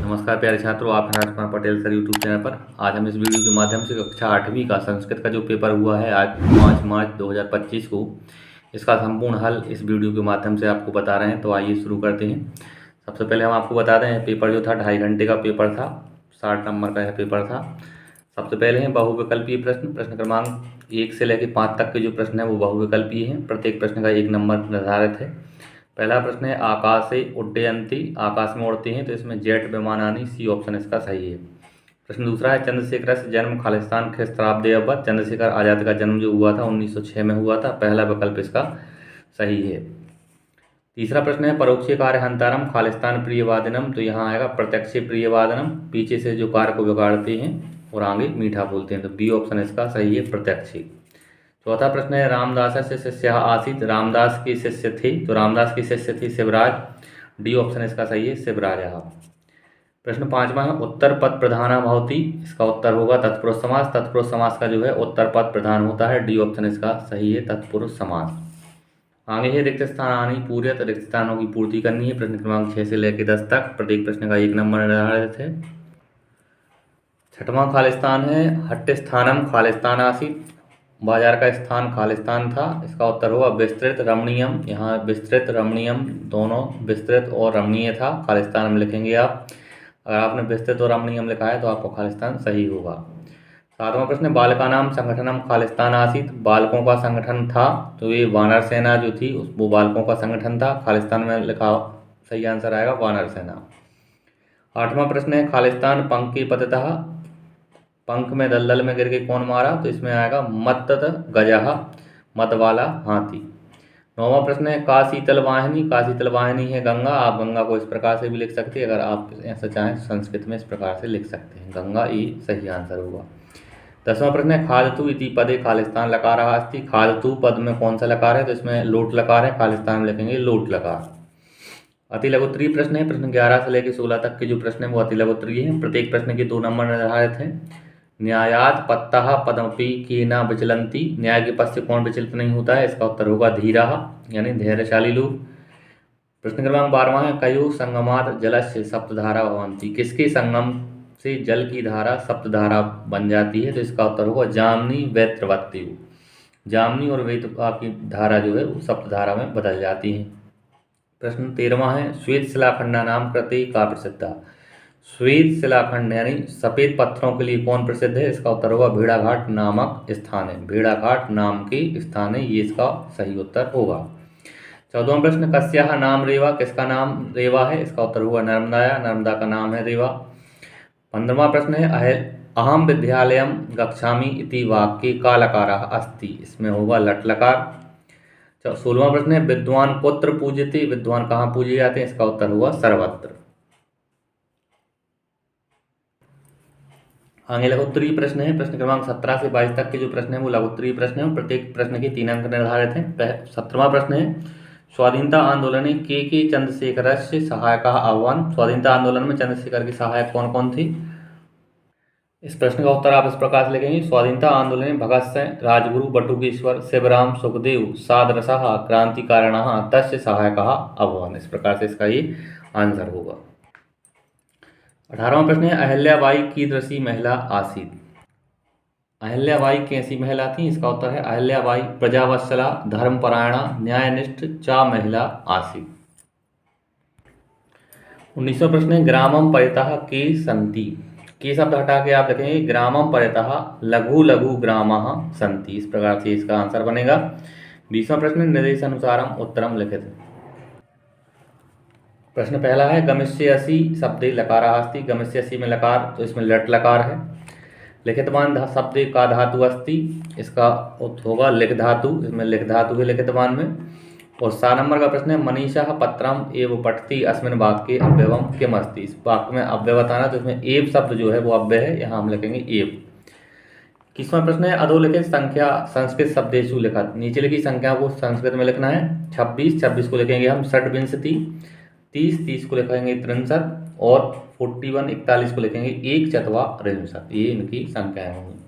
नमस्कार प्यारे छात्रों, आप हैं Rajkumar Patel sir YouTube channel पर। आज हम इस वीडियो के माध्यम से कक्षा 8वीं का संस्कृत का जो पेपर हुआ है आज 5 मार्च 2025 को, इसका संपूर्ण हल इस वीडियो के माध्यम से आपको बता रहे हैं। तो आइए शुरू करते हैं। सबसे पहले हम आपको बता दें, पेपर जो था 2.5 घंटे का पेपर था, 60 नंबर का यह पेपर था। सबसे पहले हैं बहुविकल्पीय प्रश्न। प्रश्न क्रमांक 1 से लेकर 5 तक के जो प्रश्न है वो बहुविकल्पीय हैं। प्रत्येक प्रश्न का 1 नंबर निर्धारित है। पहला प्रश्न है आकाशे उड्डयन्ति, आकाश में उड़ती हैं, तो इसमें जेट विमानानि, सी ऑप्शन इसका सही है। प्रश्न दूसरा है चंद्रशेखर से जन्म खालिस्तान ख्रिस्ताब्दे अवध, चंद्रशेखर आज़ाद का जन्म जो हुआ था 1906 में हुआ था, पहला विकल्प इसका सही है। तीसरा प्रश्न है परोक्षे कार्य हंतारम खालिस्तान प्रियवादिनम, तो यहाँ आएगा प्रत्यक्षे प्रियवादनम, पीछे से जो कार्य को बिगाड़ते हैं और आगे मीठा बोलते हैं, तो बी ऑप्शन इसका सही है, प्रत्यक्षे। चौथा प्रश्न है रामदास से शिष्य आसीत, रामदास के शिष्य थे, तो रामदास के शिष्य थे शिवराज, डी ऑप्शन इसका सही है, शिवराज। प्रश्न 5वां है उत्तर पद प्रधाना भवति, इसका उत्तर होगा तत्पुरुष समास। तत्पुरुष समास का जो है उत्तर पद प्रधान होता है, डी ऑप्शन इसका सही है, तत्पुरुष समास। आगे है रिक्त स्थानानि पूर्यत, रिक्त स्थानों की पूर्ति करनी है। प्रश्न क्रमांक 6 से लेकर 10 तक, प्रत्येक प्रश्न का 1 नंबर निर्धारित है। छठवां खालिस्तान है हट्ट स्थानम खालिस्तान आसीत, बाजार का स्थान खालिस्तान था, इसका उत्तर होगा विस्तृत रमणीयम। यहाँ विस्तृत रमणीयम दोनों विस्तृत और रमणीय था, खालिस्तान में लिखेंगे आप। अगर आपने विस्तृत और रमणीयम लिखा है तो आपका खालिस्तान सही होगा। 7वां प्रश्न बालका नाम संगठनम खालिस्तान आसीत, बालकों का संगठन था, तो ये वानर सेना जो थी वो बालकों का संगठन था, खालिस्तान में लिखा सही आंसर आएगा वानर सेना। 8वां प्रश्न है खालिस्तान पंक्ति पततः, पंख में दलदल में गिर के कौन मारा, तो इसमें आएगा मत्तत गजह, मत वाला हाथी। 9वां प्रश्न है का शीतल वाहिनी, का शीतल वाहिनी है गंगा, आप गंगा को इस प्रकार से भी लिख सकते हैं, अगर आप ऐसा चाहें संस्कृत में इस प्रकार से लिख सकते हैं, गंगा ये सही आंसर होगा। 10वां प्रश्न है खादतु इति पदे खालिस्तान लकार अस्ति, खादतु पद में कौन सा लकार है, तो इसमें लोट लकार है, खालिस्तान में लिखेंगे लोट लकार। अति लघुत्तरीय प्रश्न है। प्रश्न 11 से लेकर 16 तक के जो प्रश्न है वो अति लघुत्तरीय हैं। प्रत्येक प्रश्न के 2 नंबर निर्धारित हैं। न्यायात पत्तः पदमपि की न विचलंती, न्याय के पद से कौन विचलित नहीं होता है, इसका उत्तर होगा धीरा, यानी धैर्यशाली लोग। प्रश्न क्रमांक 12वां है कयो संगमात जलस्य सप्तधारा भवन्ति, किसके संगम से जल की धारा सप्तधारा बन जाती है, तो इसका उत्तर होगा जामनी वैत्रवत्यु, जामनी और वेतवा की धारा जो है वो सप्तधारा में बदल जाती है। प्रश्न 13वां है श्वेत शिलाखंडा नाम कृते का प्रसिद्धा, श्वेत शिलाखंड यानी सफ़ेद पत्थरों के लिए कौन प्रसिद्ध है, इसका उत्तर होगा भेड़ाघाट नामक स्थान है, भेड़ाघाट नाम के स्थान है, ये इसका सही उत्तर होगा। 14वां प्रश्न कस्याः नाम रेवा, किसका नाम रेवा है, इसका उत्तर होगा नर्मदाया, नर्मदा का नाम है रेवा। 15वां प्रश्न है अहम विद्यालयम गच्छामि इति वाक्ये का लकारः अस्ति, इसमें होगा लट लकार। 16वां प्रश्न है विद्वान कुत्र पूज्यते, विद्वान कहाँ पूजे जाते हैं, इसका उत्तर होगा सर्वत्र। आगे लघुत्तरीय प्रश्न है। प्रश्न क्रमांक 17 से 22 तक के जो प्रश्न है वो लघुत्तरीय प्रश्न है, प्रत्येक प्रश्न के 3 अंक निर्धारित हैं। 17वां प्रश्न है स्वाधीनता आंदोलन के चंद्रशेखर से सहायक आह्वान, स्वाधीनता आंदोलन में चंद्रशेखर के सहायक कौन कौन थे, इस प्रश्न का उत्तर आप इस प्रकार से लिखेंगे स्वाधीनता आंदोलन में भगत सिंह, राजगुरु बटुकेश्वर, शिवराम, सुखदेव, सादरसः क्रांतिकारिणः तस्य सहायकः आह्वान, इस प्रकार से इसका ये आंसर होगा। 18वां प्रश्न है अहिल्याबाई कीदृशी महिला आसीत, अहिल्याबाई कैसी महिला थी, इसका उत्तर है अहिल्याबाई प्रजावत्सला, धर्मपरायणा, न्यायनिष्ठ चा महिला आसीत। 19वां प्रश्न है ग्रामम परितः के सन्ति, के शब्द हटा के आप लिखेंगे ग्रामम परितः लघु लघु ग्रामः सन्ति, इस प्रकार से इसका आंसर बनेगा। 20वां प्रश्न निर्देशानुसारम उत्तरम लिखित, प्रश्न पहला है गमिष्यसि शब्दे लकार अस्ति, गमिष्यसि में लकार, तो इसमें लट लकार है। लिखितवान शब्दे का धातु अस्ति, इसका होगा लिख धातु, इसमें लिख धातु है लिखितवान में। और 7 नंबर का प्रश्न है मनीषा पत्रम एव पठति अस्मिन् वाक्ये अव्ययम किम अस्ति, इस वाक्य में अव्यय बताना, तो इसमें एव शब्द जो है वो अव्यय है, यहाँ हम लिखेंगे एव। 21वां प्रश्न है अधोलिखित संख्या संस्कृत शब्देषु लिखत, नीचे लिखी संख्या को संस्कृत में लिखना है। 26 को लिखेंगे हम षड्विंशति, 30 को लिखेंगे 63 और 41 को लिखेंगे 1 ये इनकी संख्याएं होंगी।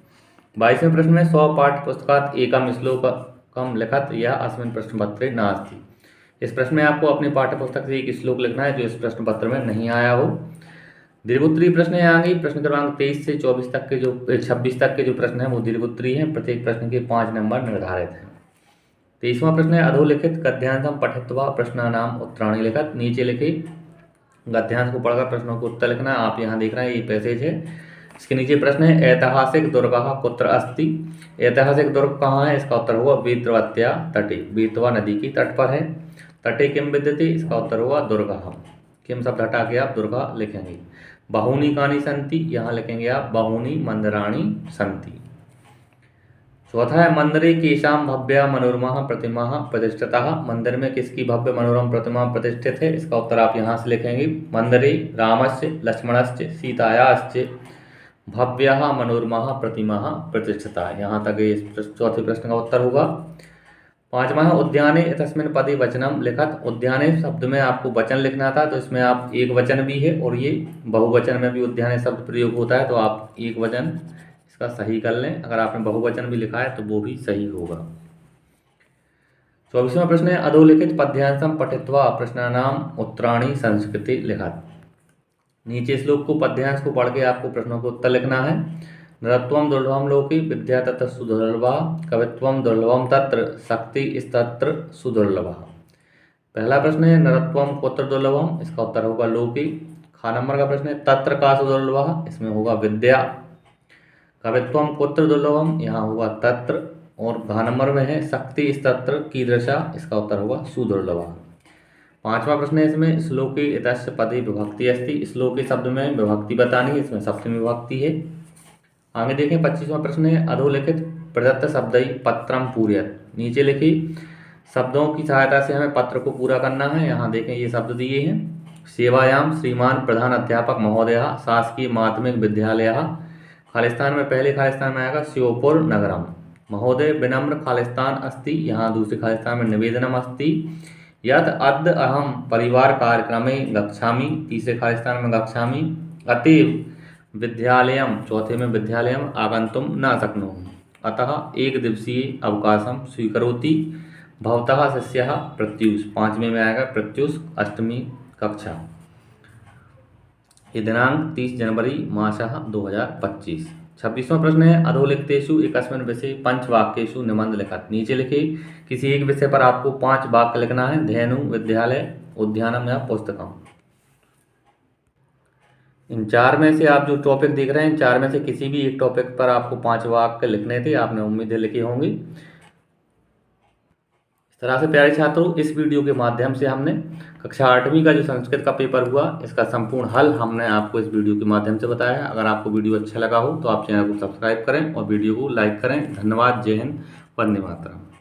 22वें प्रश्न में 100 पाठ्य पुस्तकात एकम श्लोकम लिखत यह अस्मिन् प्रश्न पत्रे नास्ति, इस प्रश्न में आपको अपनी पाठ्य पुस्तक से एक श्लोक लिखना है जो इस प्रश्न पत्र में नहीं आया हो। दीर्घोत्तरीय प्रश्न है आगे। प्रश्न क्रमांक 23 से 24 तक के जो 26 तक के जो प्रश्न हैं वो दीर्घोत्तरीय हैं। प्रत्येक प्रश्न के 5 नंबर निर्धारित हैं। 23वां प्रश्न है अधोलिखित गद्यांशम पठित्वा प्रश्नानाम उत्तराणि लिखत। नीचे लिखे गद्यांश को पढ़कर प्रश्नों को उत्तर लिखना है। आप यहाँ देख रहे हैं ये पैसेज है। इसके नीचे प्रश्न है ऐतिहासिक दुर्गः कुत्र अस्ति। ऐतिहासिक दुर्ग कहाँ है? इसका उत्तर होगा वीरवत्या तटे, वीरवा नदी की तट पर है। तटे किम विद्यते? इसका उत्तर होगा दुर्गः। किम शब्द हटा के आप दुर्गा लिखेंगे। बहूनि कानि सन्ति, यहाँ लिखेंगे आप बहूनि मंदिराणि सन्ति। चौथा है मंदिरे केशाम भव्या मनोरमा प्रतिमा प्रतिष्ठिता। मंदिर में किसकी भव्य मनोरम प्रतिमा प्रतिष्ठित है? इसका उत्तर आप यहाँ से लिखेंगे मंदिरे रामस्य लक्ष्मणस्य सीतायाश्च भव्या मनोरमा प्रतिमा प्रतिष्ठिता। यहाँ तक इस चौथे प्रश्न का उत्तर होगा। 5वां है उद्याने तस्मिन् पदे वचनम लिखत। उद्याने शब्द में आपको वचन लिखना था, तो इसमें आप एक वचन भी है और ये बहुवचन में भी उद्याने शब्द प्रयोग होता है, तो आप एक वचन इसका सही कर लें। अगर आपने बहुवचन भी लिखा है तो वो भी सही होगा। 24वां प्रश्न है अधोलिखित पद्यांशम पठित्वा प्रश्नानाम उत्तराणि संस्कृति लिखत। नीचे श्लोक को पद्यांश को पढ़ के आपको प्रश्नों को उत्तर लिखना है। नरत्वम दुर्लभम लोके विद्या तत्र सुदुर्लभा, कवित्वम दुर्लभम तत्र शक्ति तत्र सुदुर्लभा। पहला प्रश्न है नरत्वम कुत्र दुर्लभम, इसका उत्तर होगा लोके। खा नंबर का प्रश्न है तत्र का सुदुर्लभा, इसमें होगा विद्या। कवित्वम कुत्र दुर्लभम, यहाँ होगा तत्र। और घा नंबर में है शक्ति तत्र कीदृशा, इसका उत्तर होगा सुदुर्लभा। 5वां प्रश्न है इसमें श्लोके इतस्य पदे विभक्ति अस्ति। श्लोके शब्द में विभक्ति बतानी है, इसमें सप्तमी विभक्ति है। आगे देखें 25वां प्रश्न है अधोलिखित प्रदत्त शब्दई पत्रम पूरयत। नीचे लिखी शब्दों की सहायता से हमें पत्र को पूरा करना है। यहाँ देखें ये शब्द दिए हैं। सेवायाम श्रीमान प्रधान अध्यापक महोदय शासकीय माध्यमिक विद्यालय। खालिस्तान में पहले खालिस्तान में आएगा श्योपुर नगरम। महोदय विनम्र खालिस्तान अस्ति, यहाँ दूसरे खालिस्तान में निवेदनम अस्ति। यद अद्य अहम परिवार कार्यक्रमे गच्छामि, तीसरे खालिस्तान में गच्छामि। अतएव विद्यालयम, चौथे में विद्यालयम आगंतुम न शक्नोमि। अतः एक दिवसीय अवकाशम स्वीकरोति भवतः शिष्यः प्रत्यूष। 5वें में आएगा प्रत्यूष, अष्टमी कक्षा। ये दिनांक 30 जनवरी मासः 2025। 26वां प्रश्न है अधोलिखितेषु एकस्मिन् विषये पंचवाक्येषु निबंध लिखत। नीचे लिखे किसी एक विषय पर आपको 5 वाक्य लिखना है। धेनु, विद्यालय, उद्यानम या पुस्तकम। इन 4 में से आप जो टॉपिक देख रहे हैं, इन 4 में से किसी भी एक टॉपिक पर आपको 5 वाक्य लिखने थे। आपने उम्मीद है लिखे होंगे। इस तरह से प्यारे छात्रों, इस वीडियो के माध्यम से हमने कक्षा 8वीं का जो संस्कृत का पेपर हुआ, इसका संपूर्ण हल हमने आपको इस वीडियो के माध्यम से बताया है। अगर आपको वीडियो अच्छा लगा हो तो आप चैनल को सब्सक्राइब करें और वीडियो को लाइक करें। धन्यवाद। जय हिंद, वंदे मातरम।